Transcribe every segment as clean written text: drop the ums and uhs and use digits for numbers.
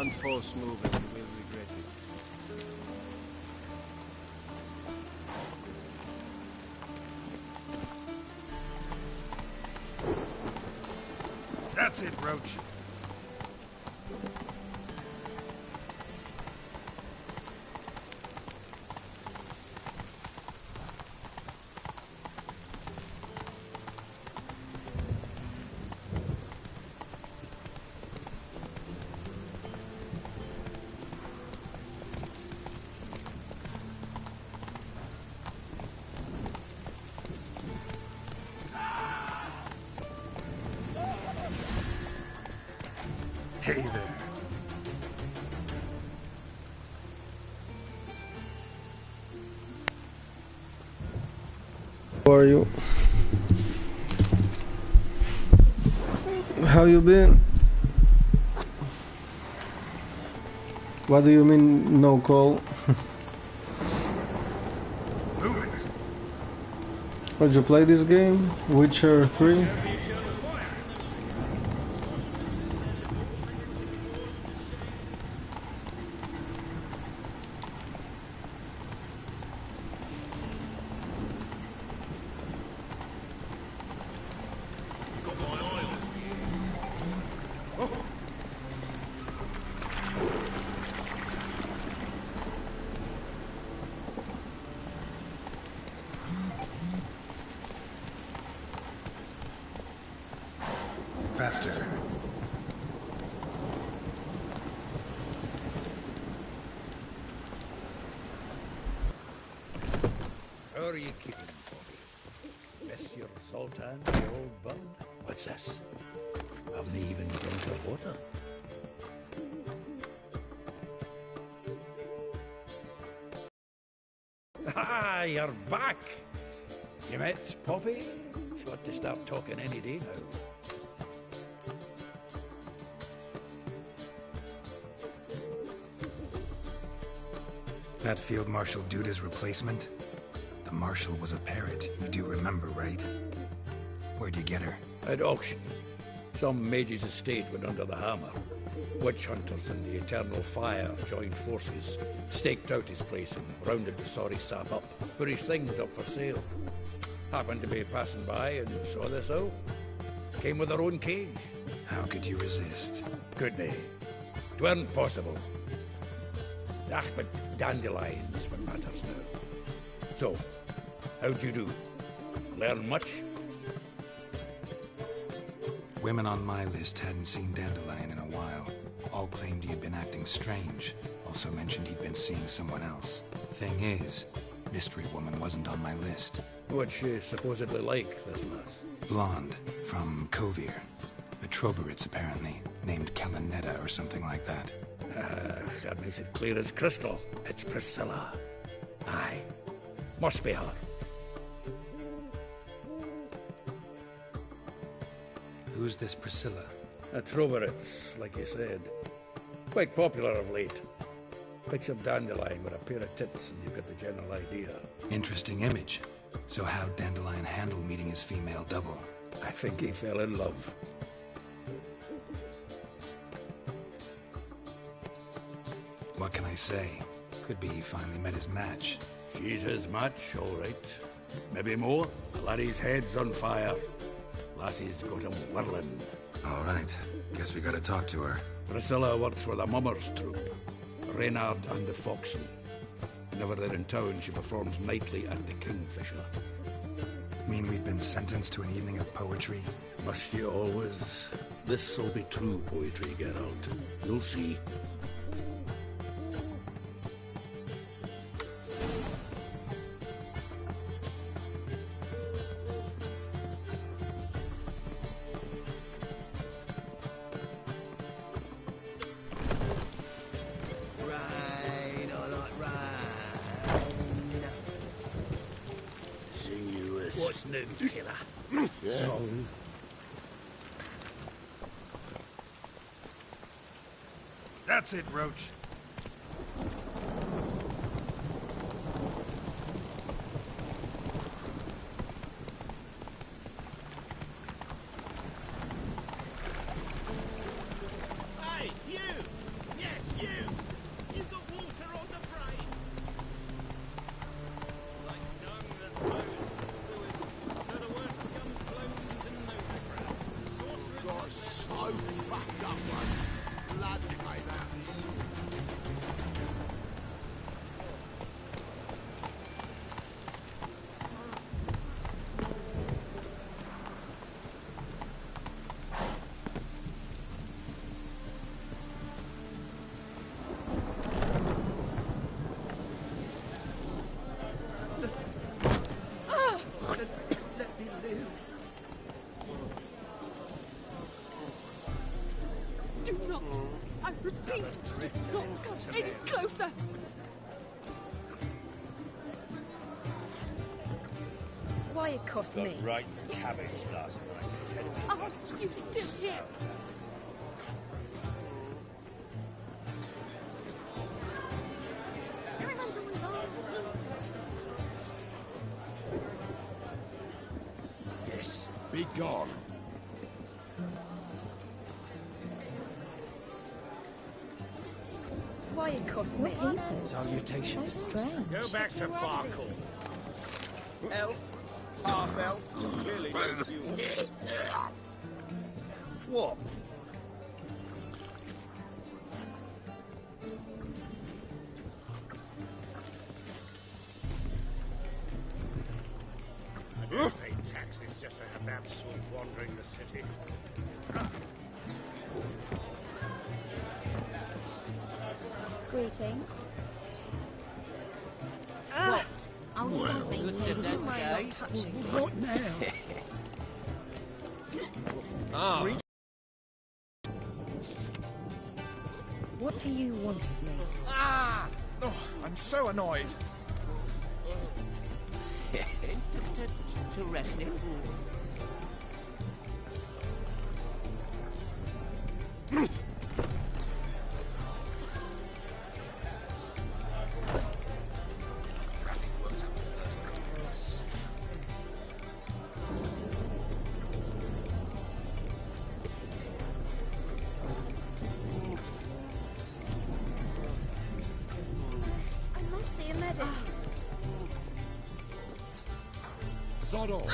One false move and you will regret it. That's it, Roach. Hey there. How are you? How you been? What do you mean no call? Move it. Would you play this game? Witcher 3? Faster. How are you keeping, Bobby? Miss your Zoltan, your old bud? What's this? Haven't even drunk her water? Ah, you're back! You met Poppy? She ought to start talking any day now. That Field Marshal Duda's replacement? The Marshal was a parrot, you do remember, right? Where'd you get her? At auction. Some mage's estate went under the hammer. Witch hunters and the Eternal Fire joined forces, staked out his place and rounded the sorry sap up, put his things up for sale. Happened to be passing by and saw this out. Came with her own cage. How could you resist? Could be. 'Tweren't possible. Ah, but dandelions what matters now. So, how'd you do? Learn much? Women on my list hadn't seen Dandelion in a while. All claimed he had been acting strange. Also mentioned he'd been seeing someone else. Thing is, Mystery Woman wasn't on my list. What's she supposedly like, this lass? Blonde, from Kovir. A Troberitz, apparently, named Kalanetta or something like that. That makes it clear as crystal. It's Priscilla. Aye. Must be her. Who's this Priscilla? A Troberitz, like you said. Quite popular of late. Picture Dandelion with a pair of tits and you've got the general idea. Interesting image. So how'd Dandelion handle meeting his female double? I think he fell in love. What can I say? Could be he finally met his match. She's his match, all right. Maybe more. The laddie's head's on fire. Lassie's got him whirling. All right. Guess we gotta talk to her. Priscilla works for the Mummers troupe. Reynard and the Foxen. Whenever they're in town, she performs nightly at the Kingfisher. Mean we've been sentenced to an evening of poetry? Must you always? This'll be true poetry, Geralt. You'll see. What's new, killer? That's it, Roach. Hey, you! Yes, Repeat, do not come any closer. Why it cost me? Right cabbage last night. Are you still here? Everyone's always on. Yes, be gone. Why it cost me? Salutations. So strange. Go back to Farkle. Elf, half elf, clearly no human. What? I don't pay taxes just to have that swamp wandering the city. Greetings. What? Oh, you don't mean to. Good You mind day. not touching me. What now? What do you want of me? Oh, I'm so annoyed. To rest in. Nothing works out the first Christmas. I must see a medic. Sod off.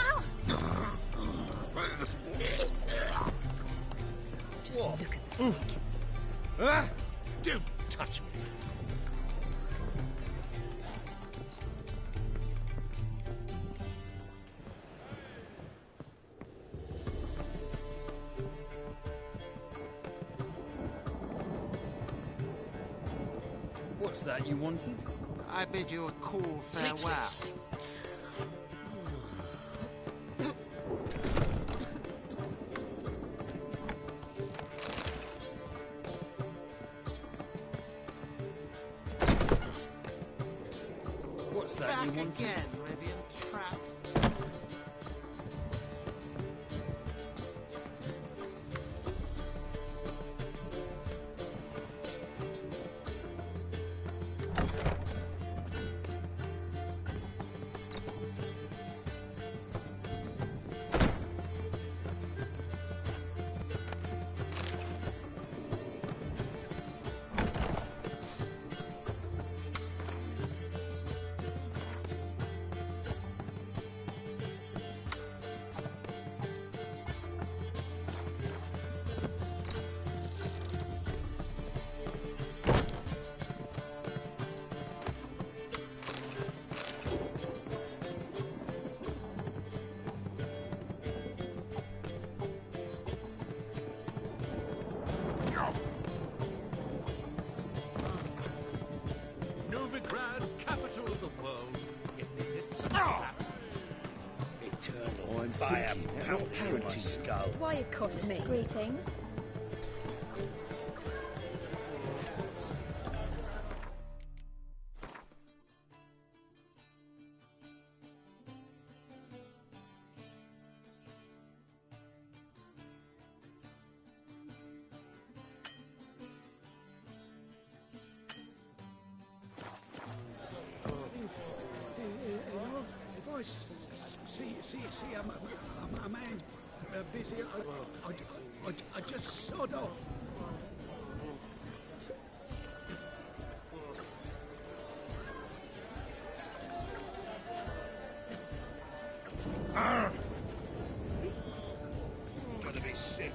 Just look at the freak. Don't touch me. What's that you wanted? I bid you a cool farewell. What's that Back you wanted? again, Rivian Trap. Novigrad, capital of the world. Yet they let something happen. Eternal fire pounding in my skull. Why it cost me? Greetings. If I see a man busy, I just sod off. Gonna be sick.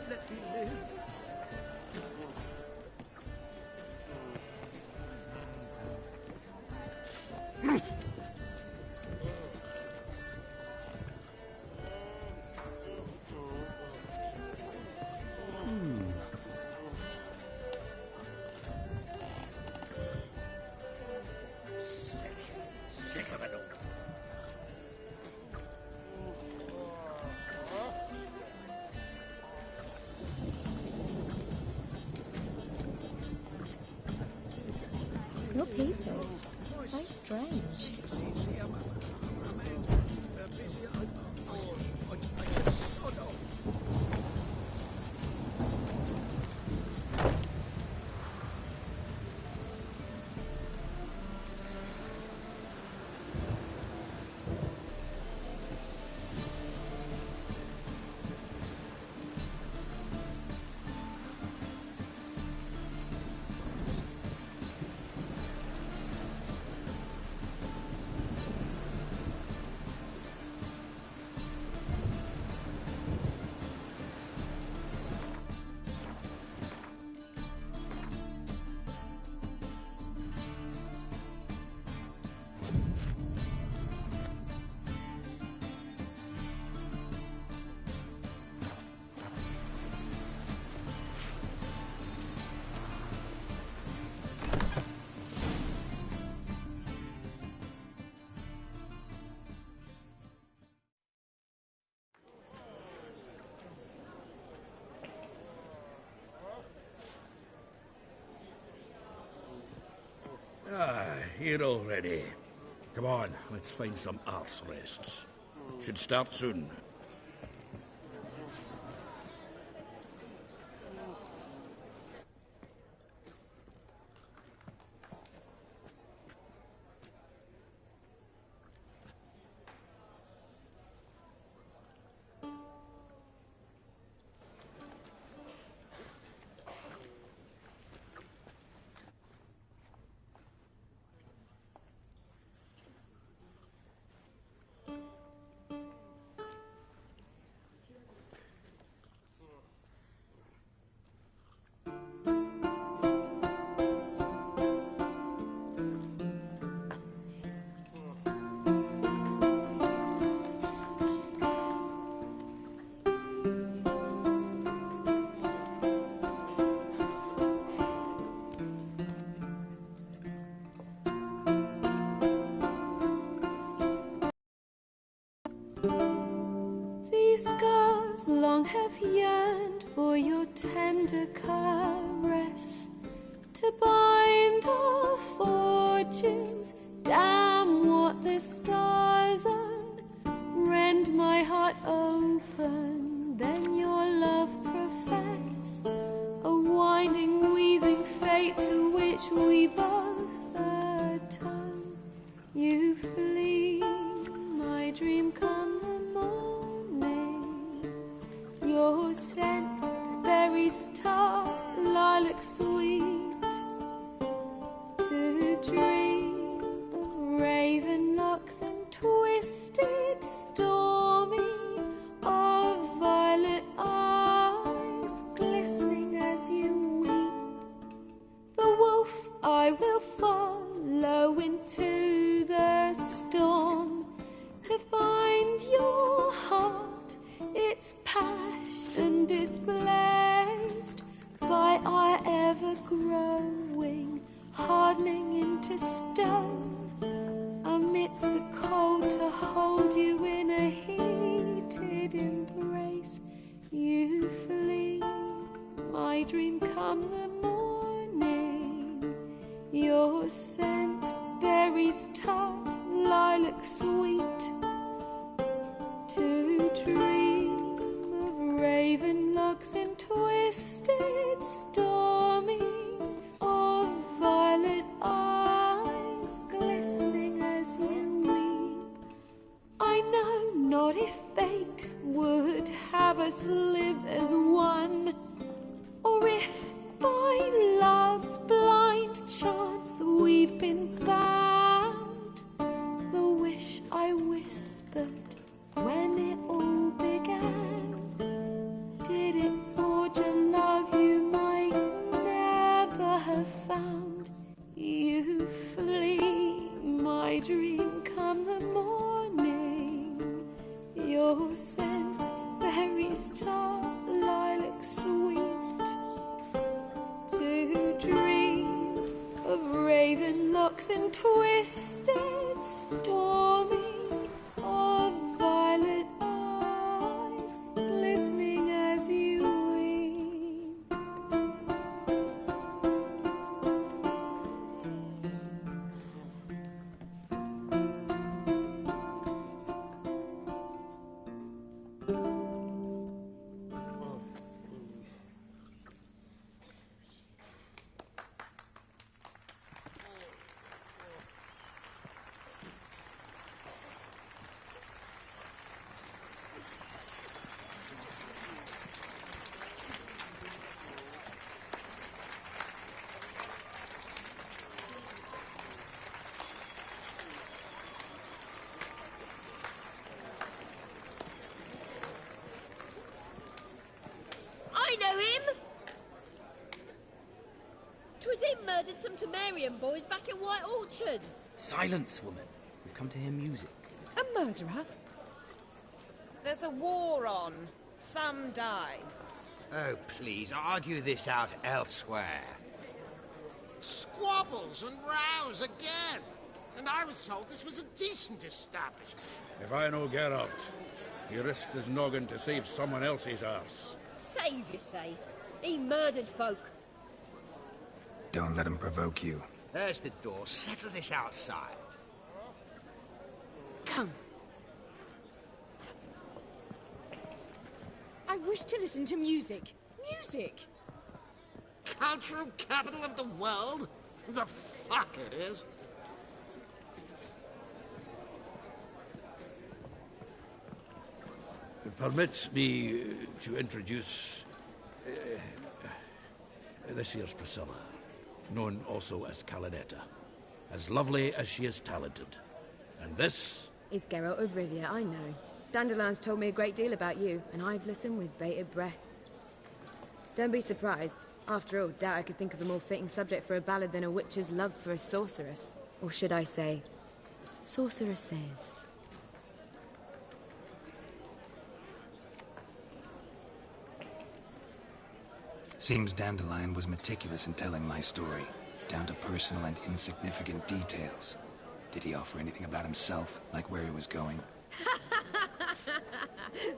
Let me live. Your peoples. So strange. Here already. Come on, let's find some arse rests. Should start soon. These scars long have yearned for your tender caress, to bind our fortunes. Damn what the stars own. Rend my heart open, then your love profess, a winding, weaving fate to which we both atone. You flee, my dream come the morning. Your scent, berries tart, lilac sweet, to dream of raven locks and twisted, stormy, of violet eyes glistening as you weep. The wolf I will follow into the storm, to find your heart, its passion displaced by our ever-growing, hardening into stone, amidst the cold to hold you in a heated embrace. You flee, my dream come the morning, your scent, berries tart, lilac sweet, to dream of raven locks and twisted, stormy, of violet eyes glistening as you weep. I know not if fate would have us live as one, or if by love's blind chance we've been bound. The wish I whispered when it all began, did it forge a love you might never have found? You flee, my dream come the morning, your scent, berries tart, lilac sweet, to dream of raven locks and twisted, stormy, of violet eyes glistening as you weep. murdered some Temerian boys back in White Orchard. Silence, woman. We've come to hear music. A murderer? There's a war on. Some die. Oh, please, argue this out elsewhere. Squabbles and rows again. And I was told this was a decent establishment. If I know Geralt, he risked his noggin to save someone else's arse. Save, you say? He murdered folk. Don't let him provoke you. There's the door. Settle this outside. Come. I wish to listen to music. Music? Cultural capital of the world? The fuck it is. Permit me to introduce this here's Priscilla, known also as Calinetta, as lovely as she is talented. And this is Geralt of Rivia, I know. Dandelion's told me a great deal about you, and I've listened with bated breath. Don't be surprised. After all, doubt I could think of a more fitting subject for a ballad than a witch's love for a sorceress. Or should I say, sorceresses. Seems Dandelion was meticulous in telling my story, down to personal and insignificant details. Did he offer anything about himself, like where he was going?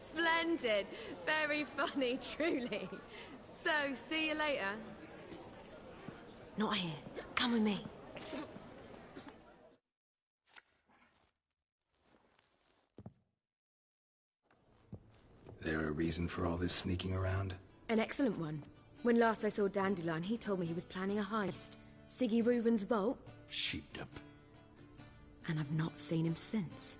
Splendid. Very funny, truly. So, see you later. Not here. Come with me. There a reason for all this sneaking around? An excellent one. When last I saw Dandelion, he told me he was planning a heist. Siggy Reuven's vault. sheepdip. And I've not seen him since.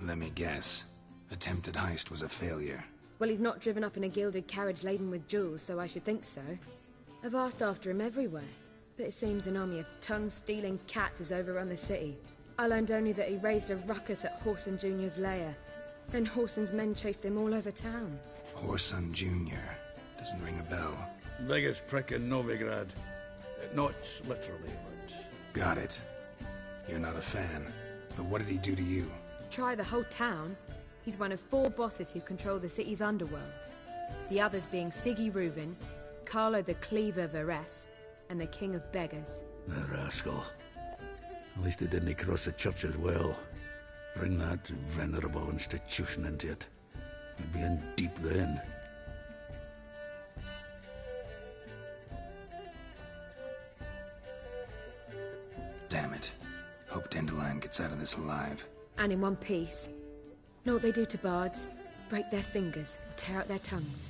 Let me guess. Attempted heist was a failure. Well, he's not driven up in a gilded carriage laden with jewels, so I should think so. I've asked after him everywhere, but it seems an army of tongue-stealing cats has overrun the city. I learned only that he raised a ruckus at Whoreson Jr.'s lair. Then Whoreson's men chased him all over town. Whoreson Jr. Doesn't ring a bell. Biggest prick in Novigrad. Not literally, but... Got it. You're not a fan. But what did he do to you? Try the whole town. He's one of 4 bosses who control the city's underworld. The others being Siggy Reuven, Carlo the Cleaver Varese, and the King of Beggars. The rascal. At least he didn't cross the church as well. Bring that venerable institution into it. You'd be in deep then. Damn it. Hope Dandelion gets out of this alive. And in one piece. Know what they do to bards? Break their fingers, or tear out their tongues.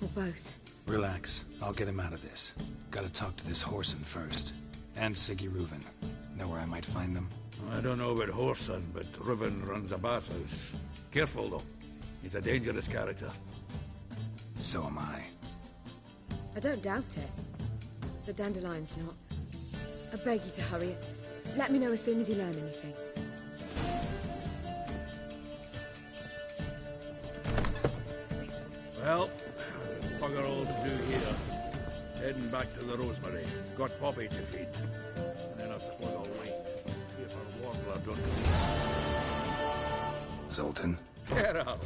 Or both. Relax. I'll get him out of this. Gotta talk to this Whoreson first. And Siggy Reuven. Know where I might find them? I don't know about Whoreson, but Reuven runs a bathhouse. Careful, though. He's a dangerous character. So am I. I don't doubt it. But Dandelion's not. I beg you to hurry. Let me know as soon as you learn anything. Well, there's bugger all to do here. Heading back to the Rosemary. Got Poppy to feed. And then I suppose I'll wait. If our warbler don't... Zoltan? Get out!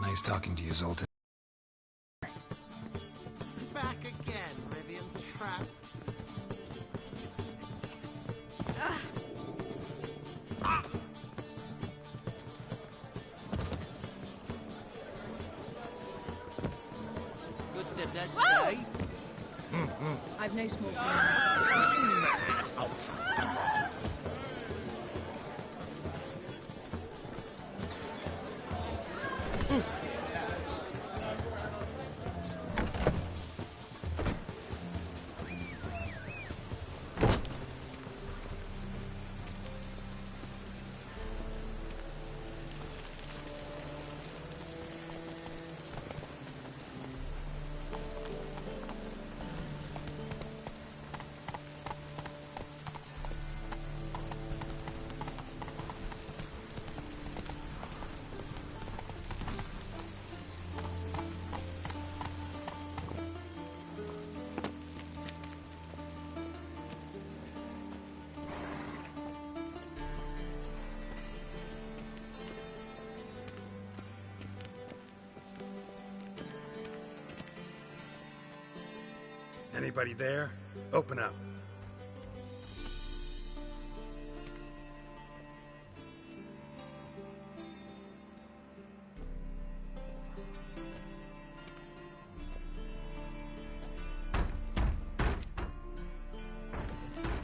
Nice talking to you, Zoltan. Back again, Rivian Trap. Good the dead day. I've no small Anybody there? Open up.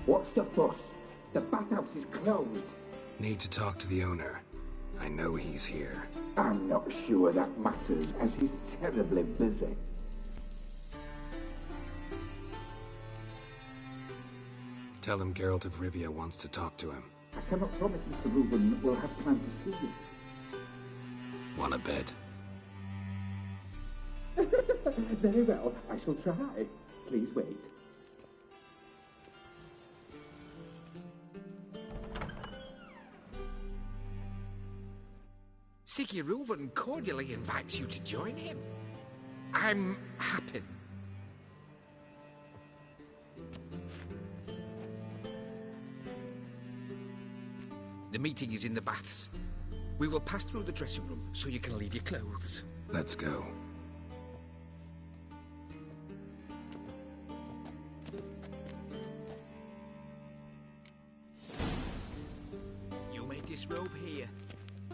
What's the fuss? The bathhouse is closed. Need to talk to the owner. I know he's here. I'm not sure that matters, as he's terribly busy. Tell him Geralt of Rivia wants to talk to him. I cannot promise Mr. Reuben will have time to see you. Want a bed? Very well, I shall try. Please wait. Siggy Reuben cordially invites you to join him. I'm happy. The meeting is in the baths. We will pass through the dressing room so you can leave your clothes. Let's go. You may disrobe here.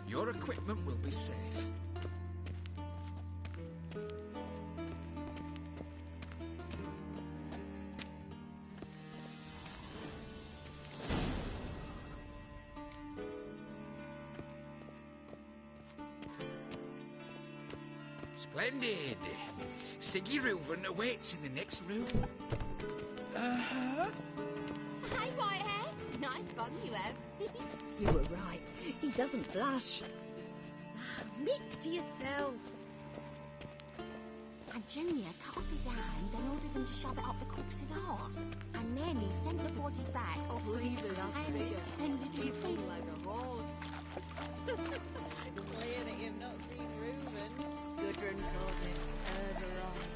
Your equipment will be safe. Splendid. Siggy Reuben awaits in the next room. Uh-huh. Hey, Whitehair. Nice bum you have. You were right. He doesn't blush. Mitts to yourself. And Junior cut off his hand, then ordered them to shove it up the corpse's arse. And then he sent the body back off Leave it up and bigger. extended his He's face. like a horse. Clear that you've not seen Reuben. Gudrun calls it Ergoros.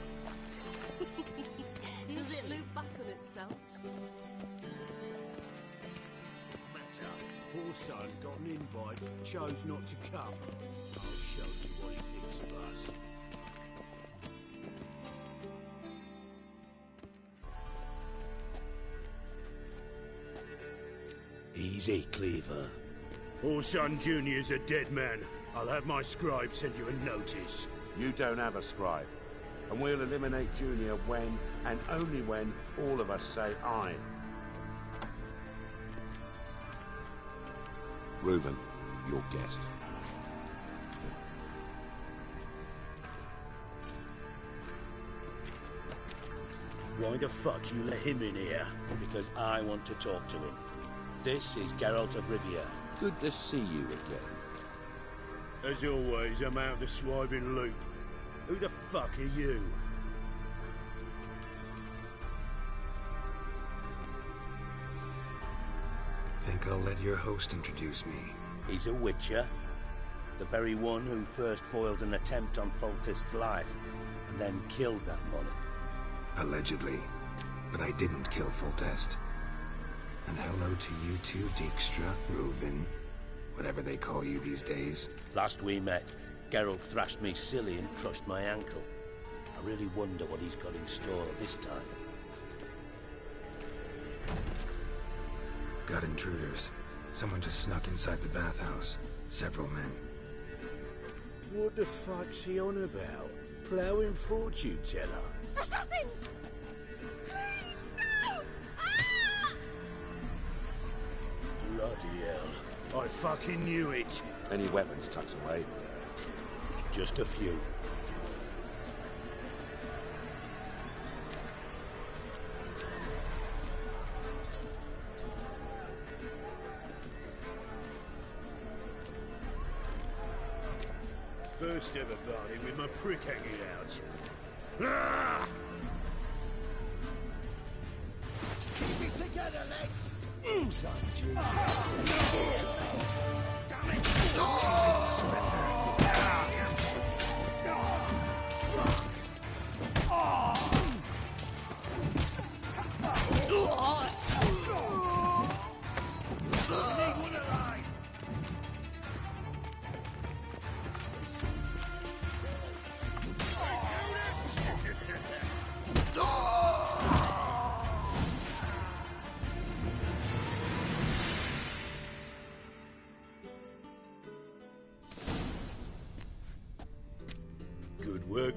Does it loop back on itself? Matter. Poor son got an invite, chose not to come. I'll show you what he thinks of us. Easy, Cleaver. Poor son Junior's a dead man. I'll have my scribe send you a notice. You don't have a scribe. And we'll eliminate Junior when, and only when, all of us say aye. Reuben, your guest. Why the fuck you let him in here? Because I want to talk to him. This is Geralt of Rivia. Good to see you again. As always, I'm out the swiving loop. Who the fuck are you? Think I'll let your host introduce me. He's a witcher. The very one who first foiled an attempt on Foltest's life, and then killed that monarch. Allegedly. But I didn't kill Foltest. And hello to you too, Dijkstra, Reuven, whatever they call you these days. Last we met, Geralt thrashed me silly and crushed my ankle. I really wonder what he's got in store this time. Got intruders. Someone just snuck inside the bathhouse. Several men. What the fuck's he on about? Ploughing fortune teller? Assassins! Please, no! Bloody hell. I fucking knew it. Any weapons tucked away? Just a few. First ever party with my prick hanging out. Ah! Keep it together, legs! Son, Junior. Damn it!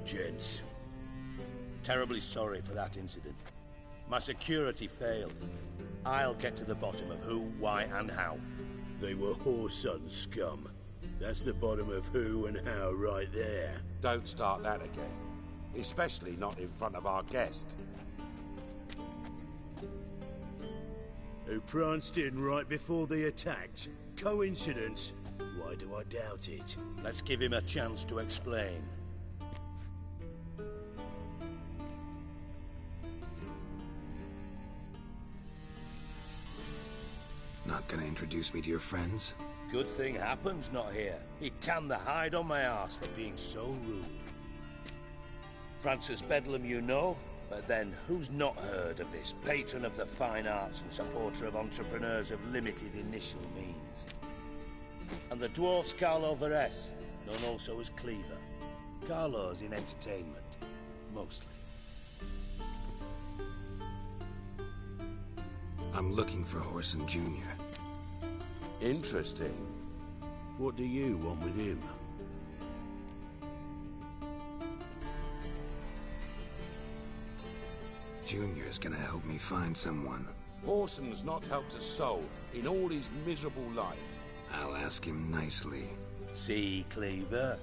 gents. Terribly sorry for that incident. My security failed. I'll get to the bottom of who, why, and how. They were whoreson scum. That's the bottom of who and how right there. Don't start that again. Especially not in front of our guest. Who pranced in right before they attacked. Coincidence? Why do I doubt it? Let's give him a chance to explain. Not gonna introduce me to your friends? Good thing Happen's not here. He tanned the hide on my ass for being so rude. Francis Bedlam you know, but then who's not heard of this patron of the fine arts and supporter of entrepreneurs of limited initial means? And the dwarf's Carlo Veres, known also as Cleaver. Carlo's in entertainment, mostly. I'm looking for Horson Jr. Interesting. What do you want with him? Junior's gonna help me find someone. Horson's not helped a soul in all his miserable life. I'll ask him nicely. See, Cleaver?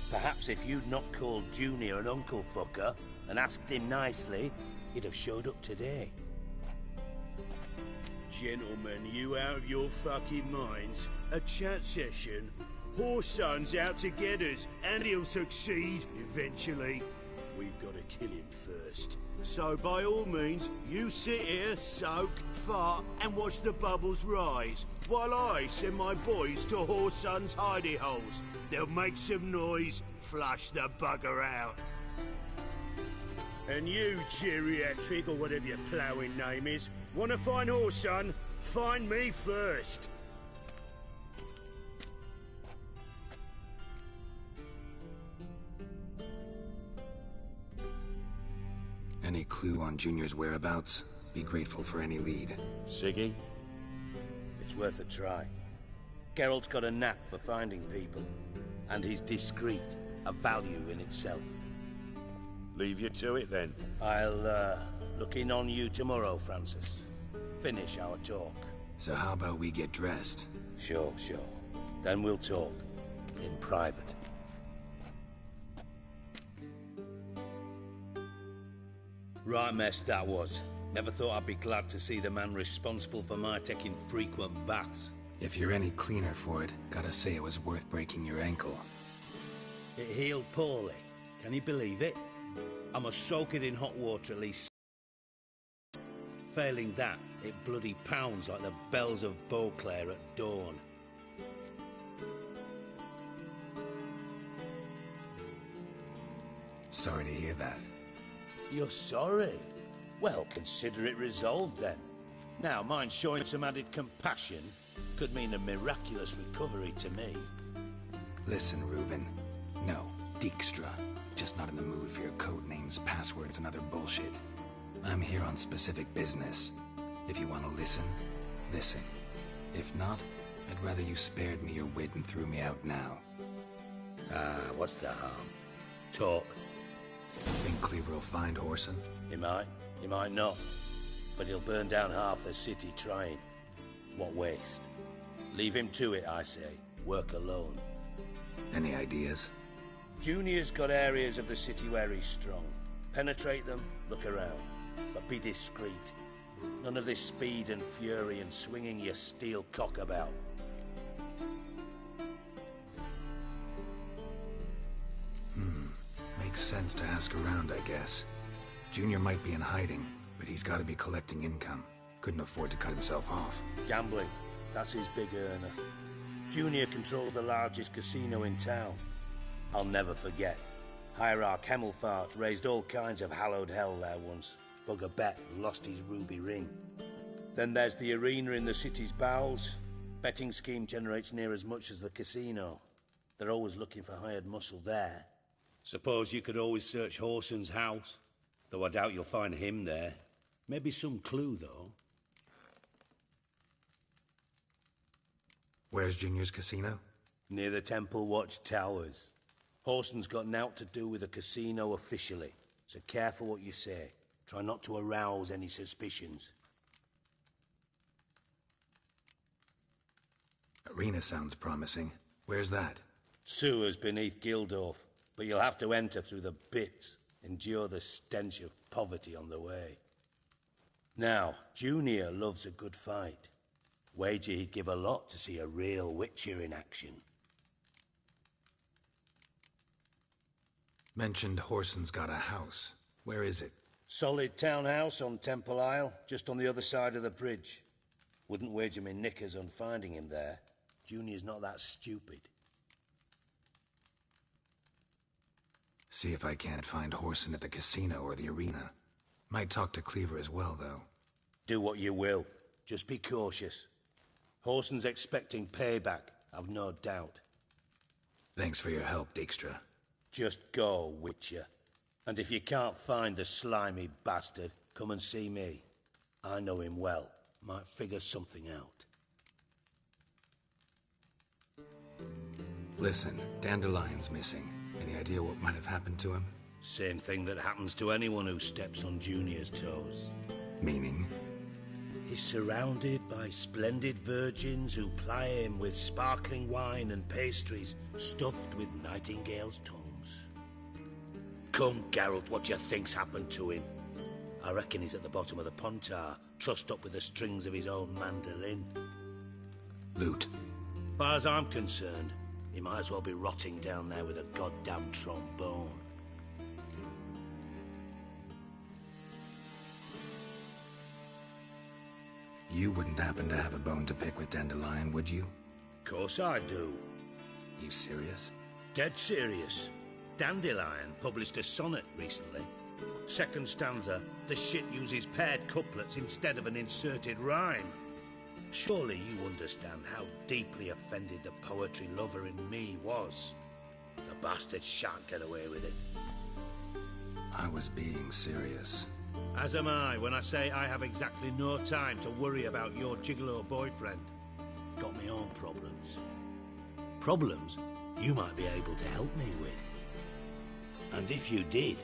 Perhaps if you'd not called Junior an uncle fucker and asked him nicely, he'd have showed up today. Gentlemen, you out of your fucking minds? A chat session? Horson's out to get us, and he'll succeed eventually. We've got to kill him first. So by all means, you sit here, soak, fart, and watch the bubbles rise, while I send my boys to Horson's hidey holes. They'll make some noise, flush the bugger out. And you, geriatric, or whatever your ploughing name is, want to find Horson? Find me first. Any clue on Junior's whereabouts? Be grateful for any lead. Siggy? It's worth a try. Geralt's got a knack for finding people. And he's discreet, a value in itself. Leave you to it, then. I'll, look in on you tomorrow, Francis. Finish our talk. So how about we get dressed? Sure. Then we'll talk. In private. Right mess that was. Never thought I'd be glad to see the man responsible for my taking frequent baths. If you're any cleaner for it, gotta say it was worth breaking your ankle. It healed poorly. Can you believe it? I must soak it in hot water at least. Failing that, it bloody pounds like the bells of Beauclair at dawn. Sorry to hear that. You're sorry? Well, consider it resolved then. Now, mind showing some added compassion could mean a miraculous recovery to me. Listen, Reuven. No, Dijkstra. Just not in the mood for your code names, passwords, and other bullshit. I'm here on specific business. If you want to listen, listen. If not, I'd rather you spared me your wit and threw me out now. What's the harm? Talk. Think Cleaver will find Horson? He might not. But he'll burn down half the city trying. What waste. Leave him to it, I say. Work alone. Any ideas? Junior's got areas of the city where he's strong. Penetrate them, look around. But be discreet. None of this speed and fury and swinging your steel cock about. Makes sense to ask around, I guess. Junior might be in hiding, but he's got to be collecting income. Couldn't afford to cut himself off. Gambling. That's his big earner. Junior controls the largest casino in town. I'll never forget. Hierarch Hemmelfart raised all kinds of hallowed hell there once. Bugger bet lost his ruby ring. Then there's the arena in the city's bowels. Betting scheme generates near as much as the casino. They're always looking for hired muscle there. Suppose you could always search Horson's house. Though I doubt you'll find him there. Maybe some clue, though. Where's Junior's casino? Near the Temple Watch Towers. Horson's got naught to do with the casino officially, so careful what you say. Try not to arouse any suspicions. Arena sounds promising. Where's that? Sewers beneath Gildorf, but you'll have to enter through the bits, endure the stench of poverty on the way. Now, Junior loves a good fight. Wager he'd give a lot to see a real Witcher in action. Mentioned Horson's got a house. Where is it? Solid townhouse on Temple Isle, just on the other side of the bridge. Wouldn't wager me knickers on finding him there. Junior's not that stupid. See if I can't find Horson at the casino or the arena. Might talk to Cleaver as well, though. Do what you will. Just be cautious. Horson's expecting payback, I've no doubt. Thanks for your help, Dijkstra. Just go, Witcher. And if you can't find the slimy bastard, come and see me. I know him well. Might figure something out. Listen, Dandelion's missing. Any idea what might have happened to him? Same thing that happens to anyone who steps on Junior's toes. Meaning? He's surrounded by splendid virgins who ply him with sparkling wine and pastries stuffed with nightingales' tongues. Come, Geralt, what do you think's happened to him? I reckon he's at the bottom of the Pontar, trussed up with the strings of his own mandolin. Loot. Far as I'm concerned, he might as well be rotting down there with a goddamn trombone. You wouldn't happen to have a bone to pick with Dandelion, would you? Course I do. You serious? Dead serious. Dandelion published a sonnet recently. Second stanza, the shit uses paired couplets instead of an inserted rhyme. Surely you understand how deeply offended the poetry lover in me was. The bastard shan't get away with it. I was being serious. As am I when I say I have exactly no time to worry about your gigolo boyfriend. Got my own problems. Problems you might be able to help me with. And if you did,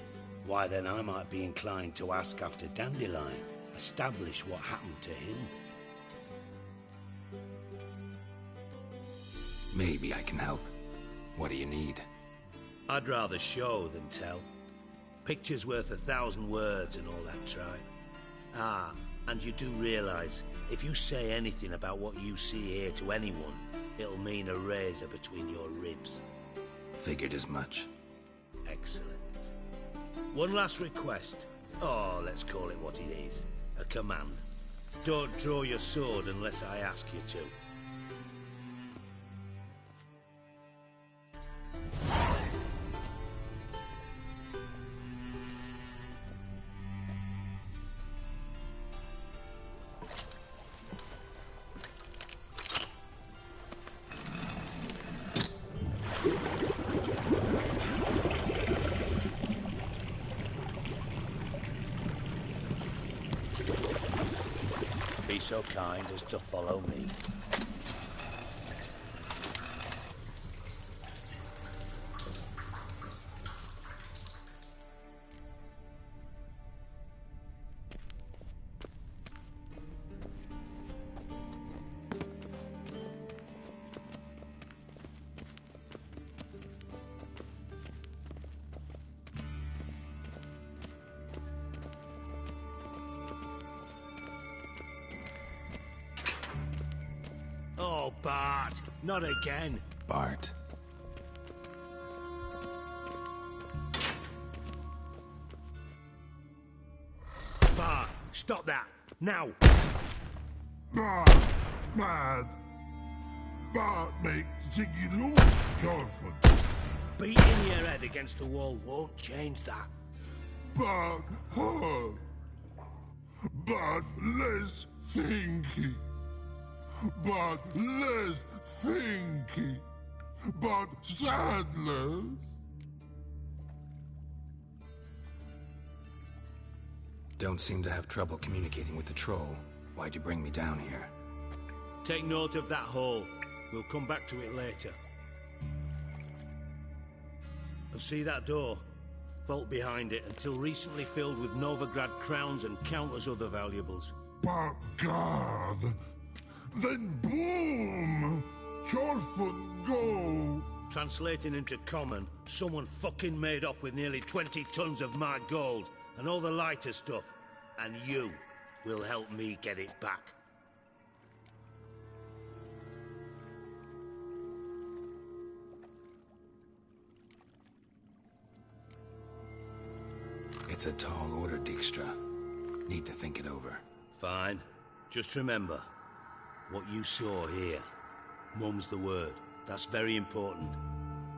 why then I might be inclined to ask after Dandelion, establish what happened to him. Maybe I can help. What do you need? I'd rather show than tell. Picture's worth 1,000 words and all that tripe. Ah, and you do realise, if you say anything about what you see here to anyone, it'll mean a razor between your ribs. Figured as much. Excellent. One last request. Oh, let's call it what it is. A command. Don't draw your sword unless I ask you to. Be so kind as to follow me. Oh, Bart, not again. Bart. Bart, stop that, now. Bart, mad. Bart makes Ziggy Lord joyful. Beating your head against the wall won't change that. Bart hurt. Bart less thinky. But less thinky, but sadless. Don't seem to have trouble communicating with the troll. Why'd you bring me down here? Take note of that hole. We'll come back to it later. And see that door? Vault behind it, until recently filled with Novigrad crowns and countless other valuables. But God, then boom! Chorfun go! Translating into common, someone fucking made off with nearly 20 tons of my gold, and all the lighter stuff. And you will help me get it back. It's a tall order, Dijkstra. Need to think it over. Fine. Just remember, what you saw here. Mum's the word. That's very important.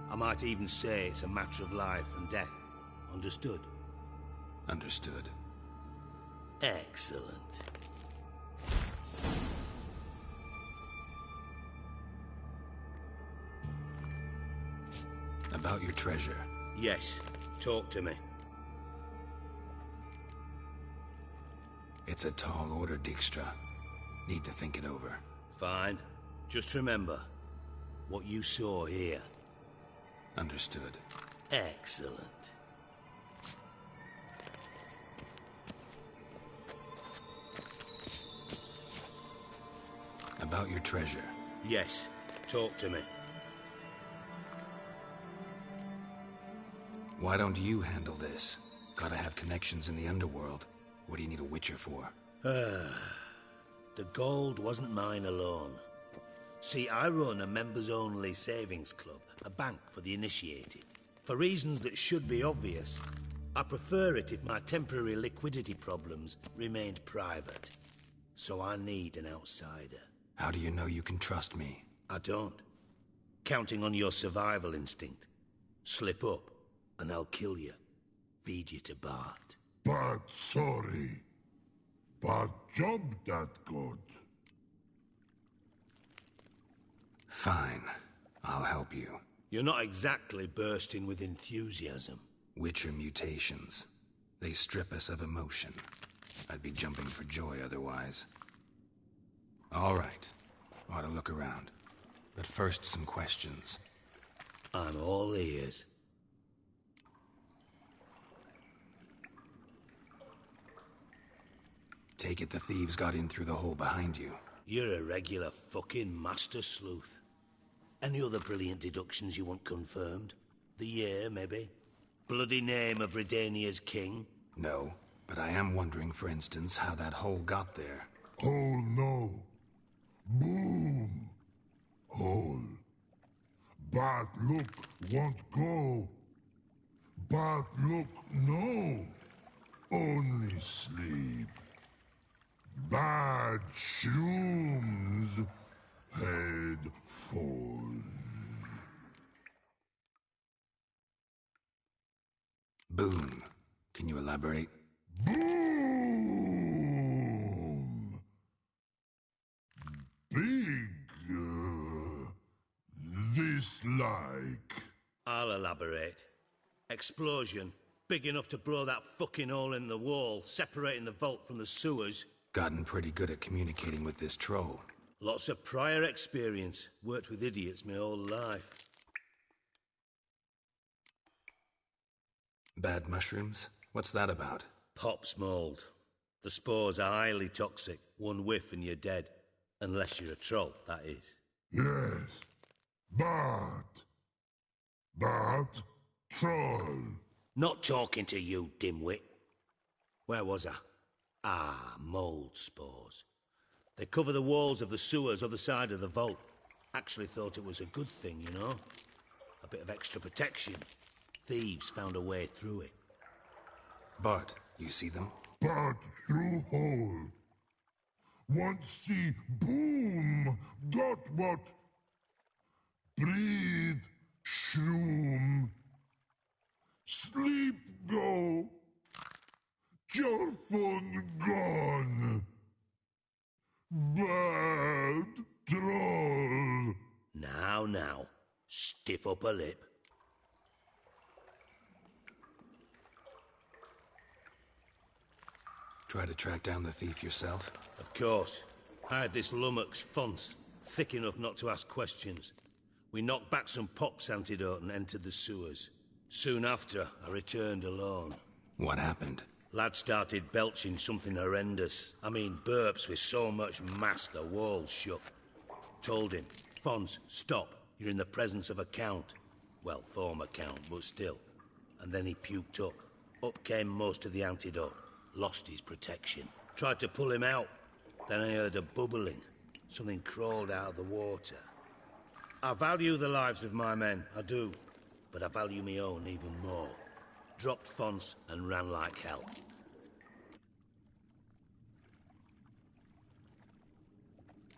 I might even say it's a matter of life and death. Understood? Understood. Excellent. About your treasure. Yes. Talk to me. It's a tall order, Dijkstra. Need to think it over. Fine. Just remember, what you saw here. Understood. Excellent. About your treasure. Yes. Talk to me. Why don't you handle this? Gotta have connections in the underworld. What do you need a Witcher for? The gold wasn't mine alone. See, I run a members-only savings club, a bank for the initiated. For reasons that should be obvious, I prefer it if my temporary liquidity problems remained private. So I need an outsider. How do you know you can trust me? I don't. Counting on your survival instinct. Slip up, and I'll kill you. Feed you to Bart. But sorry. But job that good. Fine. I'll help you. You're not exactly bursting with enthusiasm. Witcher mutations. They strip us of emotion. I'd be jumping for joy otherwise. All right. Ought to look around. But first, some questions. I'm all ears. Take it the thieves got in through the hole behind you. You're a regular fucking master sleuth. Any other brilliant deductions you want confirmed? The year, maybe? Bloody name of Redania's king? No, but I am wondering, for instance, how that hole got there. Hole no. Boom. Hole. But look won't go. But look no. Only sleep. Bad shrooms. Head falls. Boom. Can you elaborate? Boom! Big. This like. I'll elaborate. Explosion. Big enough to blow that fucking hole in the wall, separating the vault from the sewers. Gotten pretty good at communicating with this troll. Lots of prior experience. Worked with idiots my whole life. Bad mushrooms? What's that about? Pops mold. The spores are highly toxic. One whiff and you're dead. Unless you're a troll, that is. Yes. But troll. Not talking to you, dimwit. Where was I? Ah, mold spores. They cover the walls of the sewers other side of the vault. Actually thought it was a good thing, you know? A bit of extra protection. Thieves found a way through it. Bart, you see them? But through hole. Want see boom. Got what? Breathe. Shroom. Sleep go. Your phone gone. Bad troll. Now. Stiff up a lip. Try to track down the thief yourself? Of course. I had this lummox Fonce, thick enough not to ask questions. We knocked back some Pop's antidote and entered the sewers. Soon after, I returned alone. What happened? Lad started belching something horrendous. I mean, burps with so much mass the walls shook. Told him, Fons, stop. You're in the presence of a count. Well, former count, but still. And then he puked up. Up came most of the antidote. Lost his protection. Tried to pull him out. Then I heard a bubbling. Something crawled out of the water. I value the lives of my men, I do. But I value my own even more. Dropped Fons and ran like hell.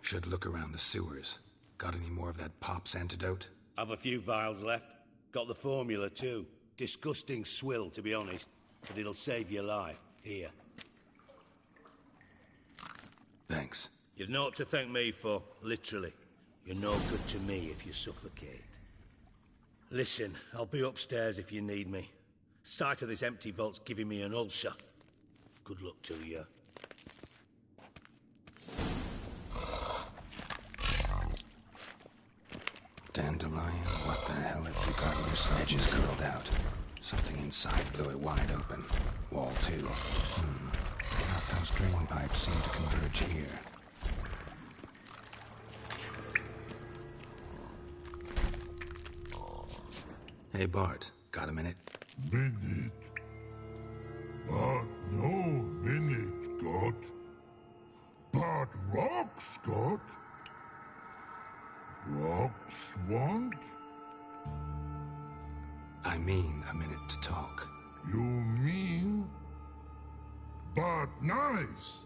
Should look around the sewers. Got any more of that Pop's antidote? I've a few vials left. Got the formula too. Disgusting swill, to be honest. But it'll save your life. Here. Thanks. You've naught to thank me for, literally. You're no good to me if you suffocate. Listen, I'll be upstairs if you need me. Sight of this empty vault's giving me an ulcer. Good luck to you. Dandelion, what the hell have you got in your side? Edges curled out. Something inside blew it wide open. Wall too. Outhouse drain pipes seem to converge here. Hey Bart, got a minute? Minute. But no minute got. But rocks got. Rocks want? I mean a minute to talk. You mean? But nice.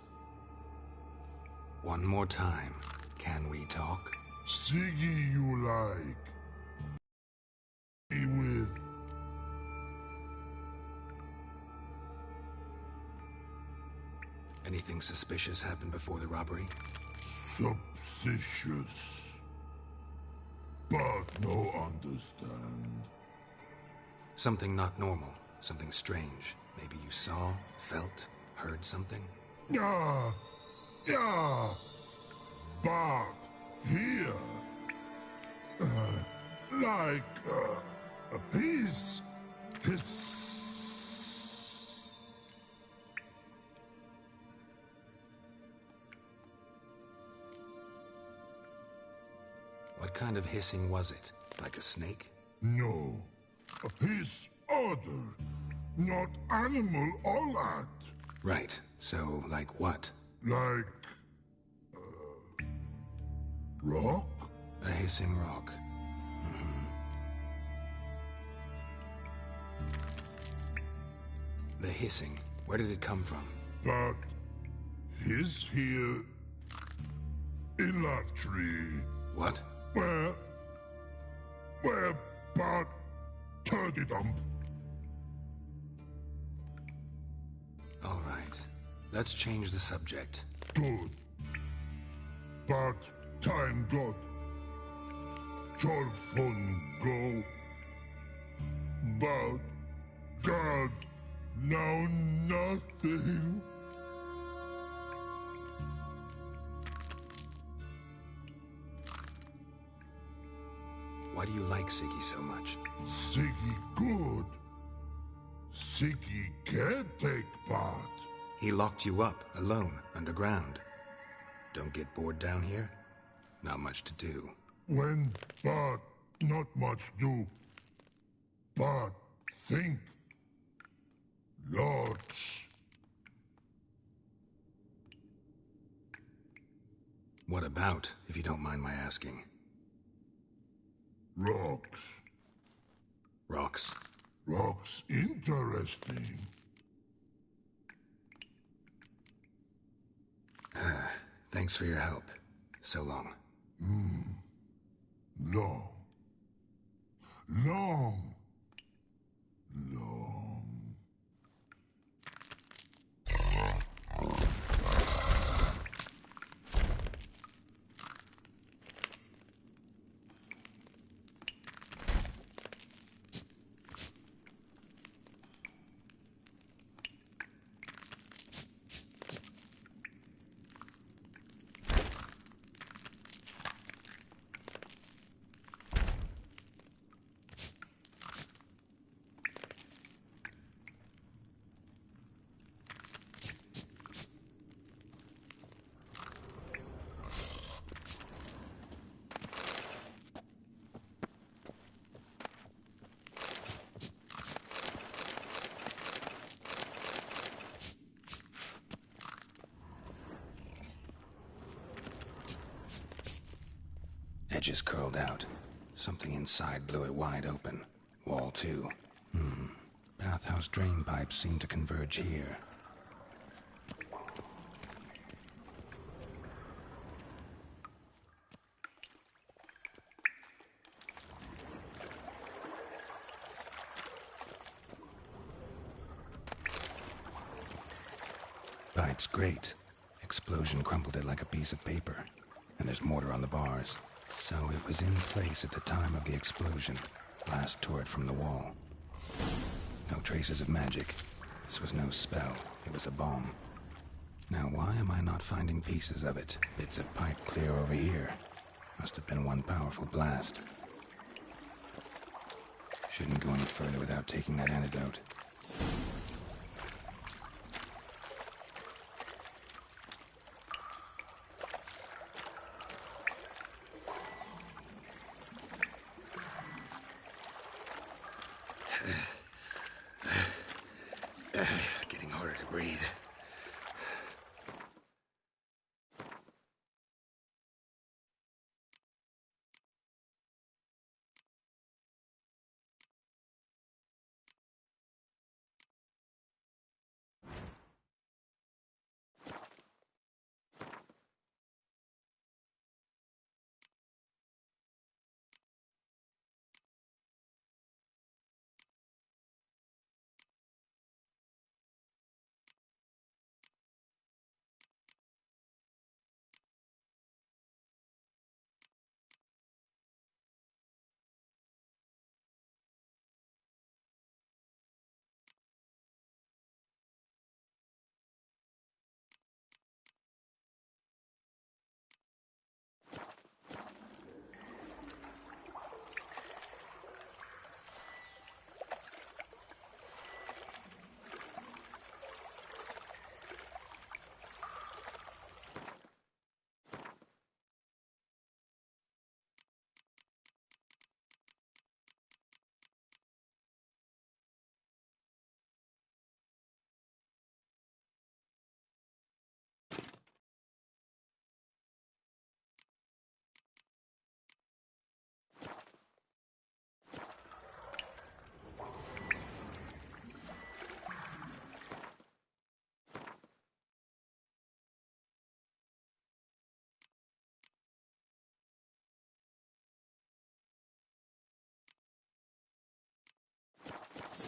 One more time. Can we talk? Siggy you like. With. Anything suspicious happened before the robbery? Suspicious. But no understand. Something not normal. Something strange. Maybe you saw, felt, heard something? Yeah. But here. His. What kind of hissing was it? Like a snake? No. His other. Not animal all that. Right. So, like what? Like. Rock? A hissing rock. The hissing. Where did it come from? But. His here. In that tree. What? Where but turkey dump. All right. Let's change the subject. Good. But time got. Jorfun go. But God now nothing. Why do you like Siggy so much? Siggy good. Siggy can't take part. He locked you up, alone, underground. Don't get bored down here? Not much to do. When, but not much do. But think. Lots. What about, if you don't mind my asking? Rocks. Rocks? Rocks interesting. Thanks for your help. So long. Long. Long. Edges curled out. Something inside blew it wide open. Wall too. Bathhouse drain pipes seem to converge here. Pipe's great. Explosion crumpled it like a piece of paper. And there's mortar on the bars. So it was in place at the time of the explosion. Blast tore it from the wall. No traces of magic. This was no spell. It was a bomb. Now why am I not finding pieces of it? Bits of pipe clear over here. Must have been one powerful blast. Shouldn't go any further without taking that antidote. Getting harder to breathe.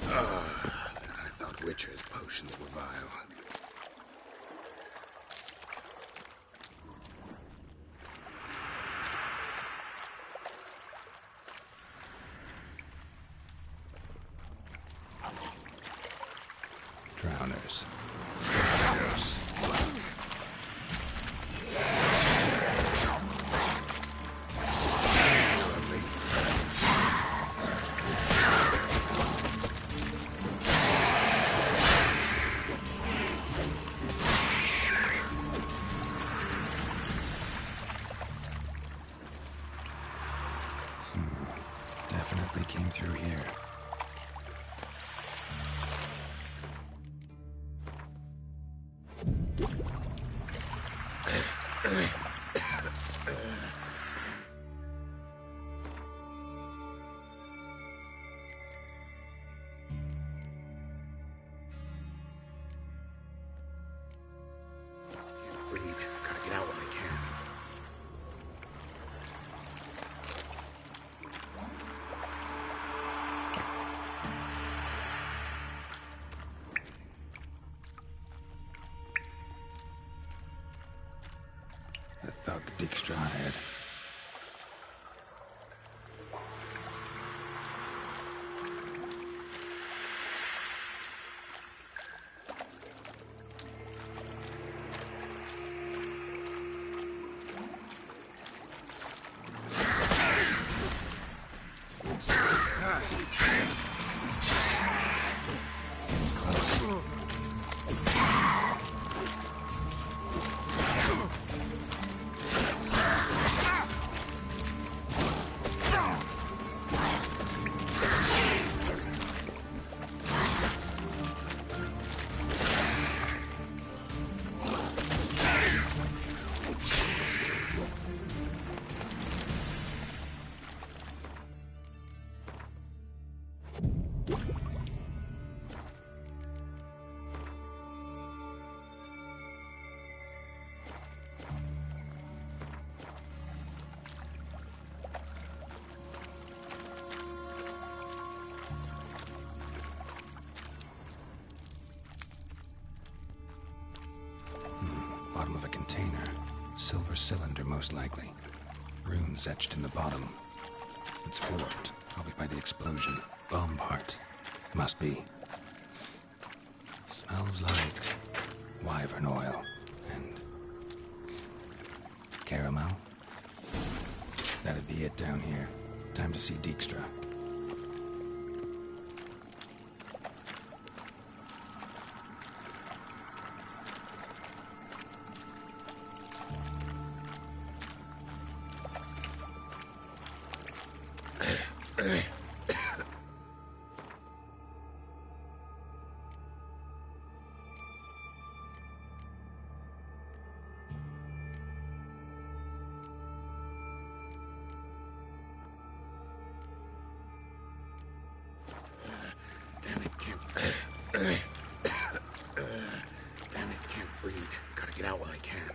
I thought Witcher's potions were vile. Drowners. Drowners. Definitely came through here. Can't breathe. Gotta get out while I can. The thug Dijkstra had. Bottom of a container. Silver cylinder, most likely. Runes etched in the bottom. It's warped, probably by the explosion. Bomb part. Must be. Smells like wyvern oil and caramel. That'd be it down here. Time to see Dijkstra. Damn it, can't breathe. Gotta get out while I can.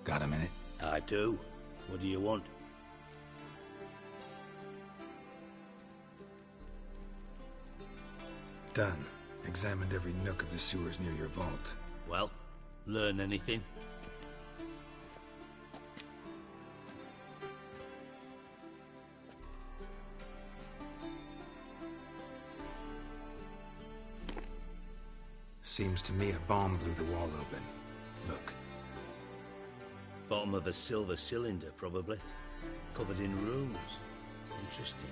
Got a minute? I do. What do you want? Done. Examined every nook of the sewers near your vault. Well, learn anything? Seems to me a bomb blew the wall open. Look. Bottom of a silver cylinder, probably. Covered in runes. Interesting.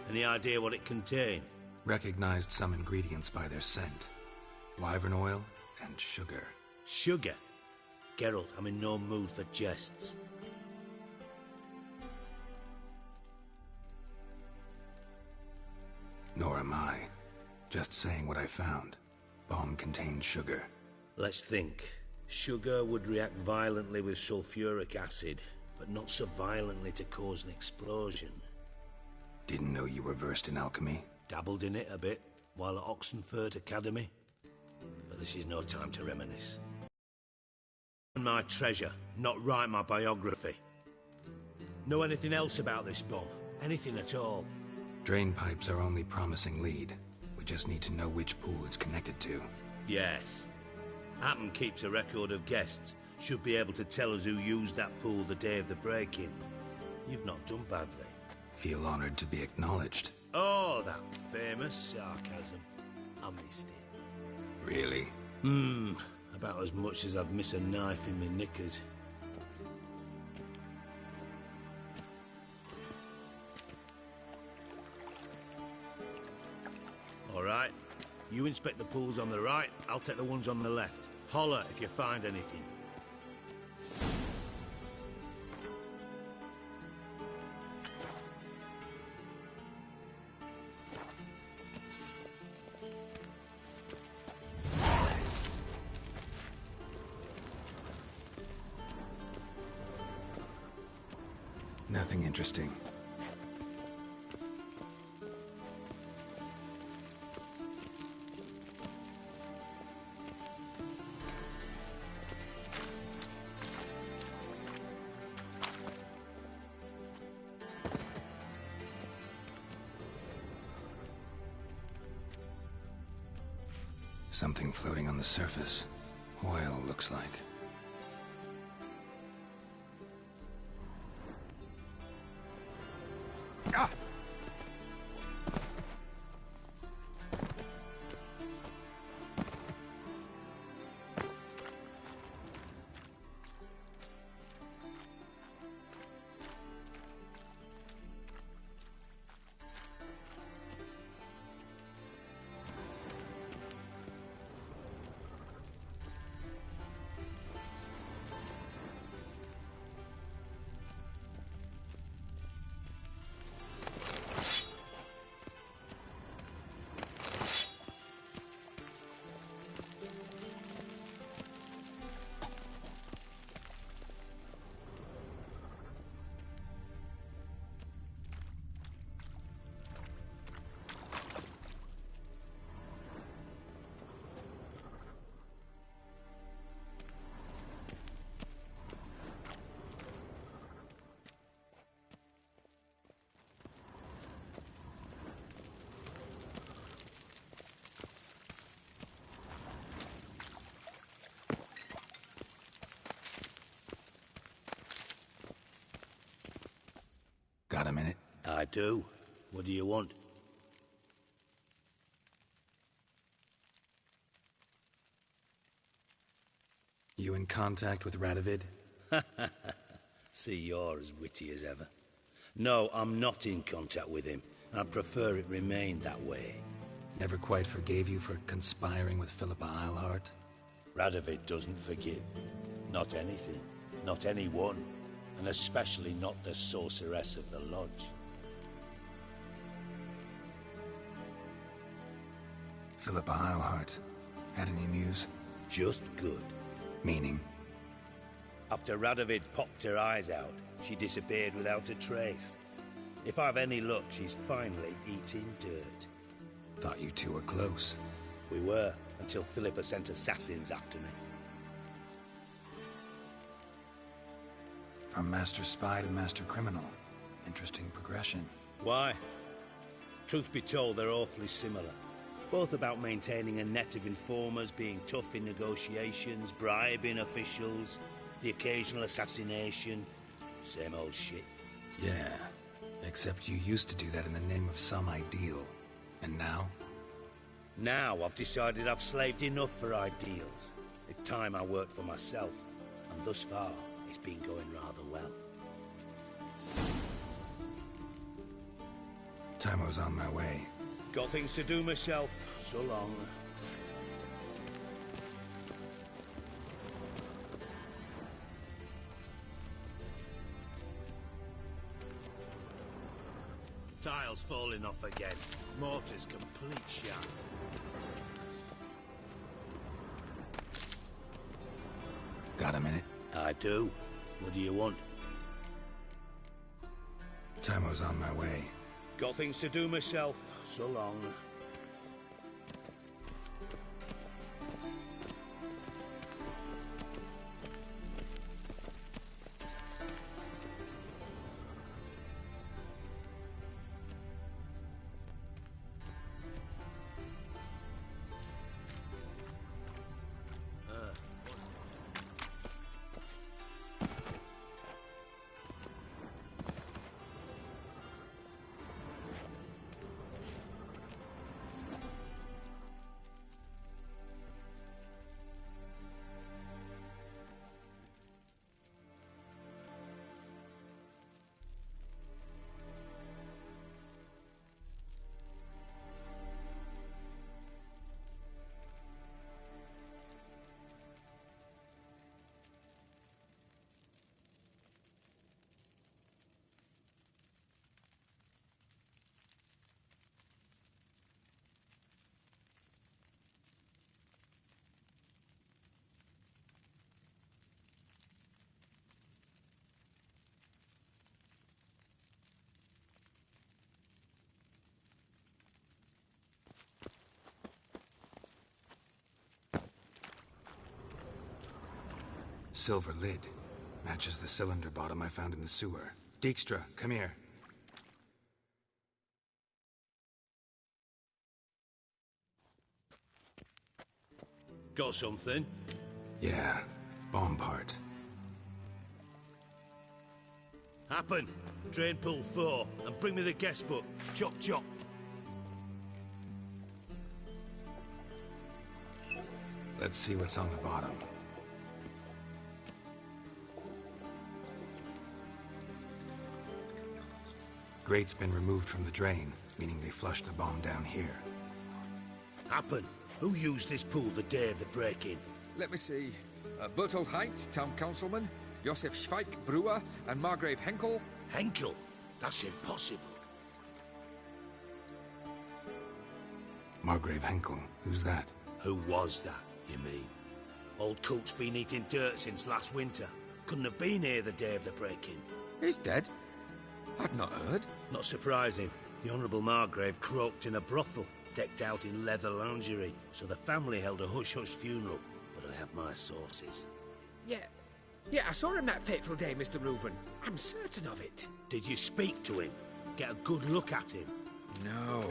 Any idea what it contained? Recognized some ingredients by their scent. Wyvern oil and sugar. Sugar? Geralt, I'm in no mood for jests. Nor am I. Just saying what I found. Bomb contained sugar. Let's think. Sugar would react violently with sulfuric acid, but not so violently to cause an explosion. Didn't know you were versed in alchemy. Dabbled in it a bit. while at Oxenford Academy. But this is no time to reminisce. My treasure, not write my biography. Know anything else about this bomb? Anything at all? Drain pipes are only promising lead. We just need to know which pool it's connected to. Yes. Hammond keeps a record of guests. Should be able to tell us who used that pool the day of the break-in. You've not done badly. Feel honored to be acknowledged. Oh, that famous sarcasm. I missed it. Really? About as much as I'd miss a knife in my knickers. All right. You inspect the pools on the right, I'll take the ones on the left. Holler if you find anything. Nothing interesting. Something floating on the surface. Oil, looks like. Ah! Got a minute? I do. What do you want? You in contact with Radovid? See, you're as witty as ever. No, I'm not in contact with him. I'd prefer it remained that way. Never quite forgave you for conspiring with Philippa Eilhart? Radovid doesn't forgive. Not anything. Not anyone. And especially not the sorceress of the lodge. Philippa Eilhart. Had any news? Just good. Meaning? After Radovid popped her eyes out, she disappeared without a trace. If I've any luck, she's finally eating dirt. Thought you two were close. We were, until Philippa sent assassins after me. From Master Spy to Master Criminal. Interesting progression. Why? Truth be told, they're awfully similar. Both about maintaining a net of informers, being tough in negotiations, bribing officials, the occasional assassination. Same old shit. Yeah, except you used to do that in the name of some ideal. And now? Now I've decided I've slaved enough for ideals. It's time I worked for myself. And thus far, it's been going rather well. Timo's on my way. Got things to do myself. So long. Tiles falling off again. Mortar's complete shot. Got a minute? I do. What do you want? Timo's on my way. Got things to do myself. So long. Silver lid. Matches the cylinder bottom I found in the sewer. Dijkstra, come here. Got something? Yeah, bomb part. Happen. Drain pool 4, and bring me the guest book. Chop chop. Let's see what's on the bottom. Grate's been removed from the drain, meaning they flushed the bomb down here. Happen. Who used this pool the day of the break-in? Let me see. Bertold Heinz, town councilman, Josef Schweik, brewer, and Margrave Henkel. Henkel? That's impossible. Margrave Henkel? Who's that? Who was that, you mean? Old Coot's been eating dirt since last winter. Couldn't have been here the day of the break-in. He's dead? I'd not heard. Not surprising. The Honourable Margrave croaked in a brothel, decked out in leather lingerie, so the family held a hush-hush funeral. But I have my sources. Yeah, I saw him that fateful day, Mr. Reuven. I'm certain of it. Did you speak to him? Get a good look at him? No.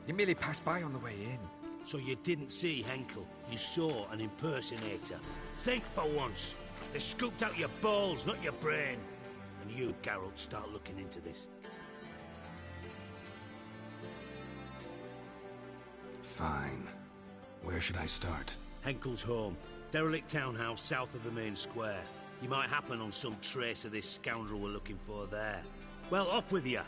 He merely passed by on the way in. So you didn't see Henkel. You saw an impersonator. Think for once. They scooped out your balls, not your brain. And you, Geralt, start looking into this. Fine. Where should I start? Henkel's home. Derelict townhouse south of the main square. You might happen on some trace of this scoundrel we're looking for there. Well, off with you.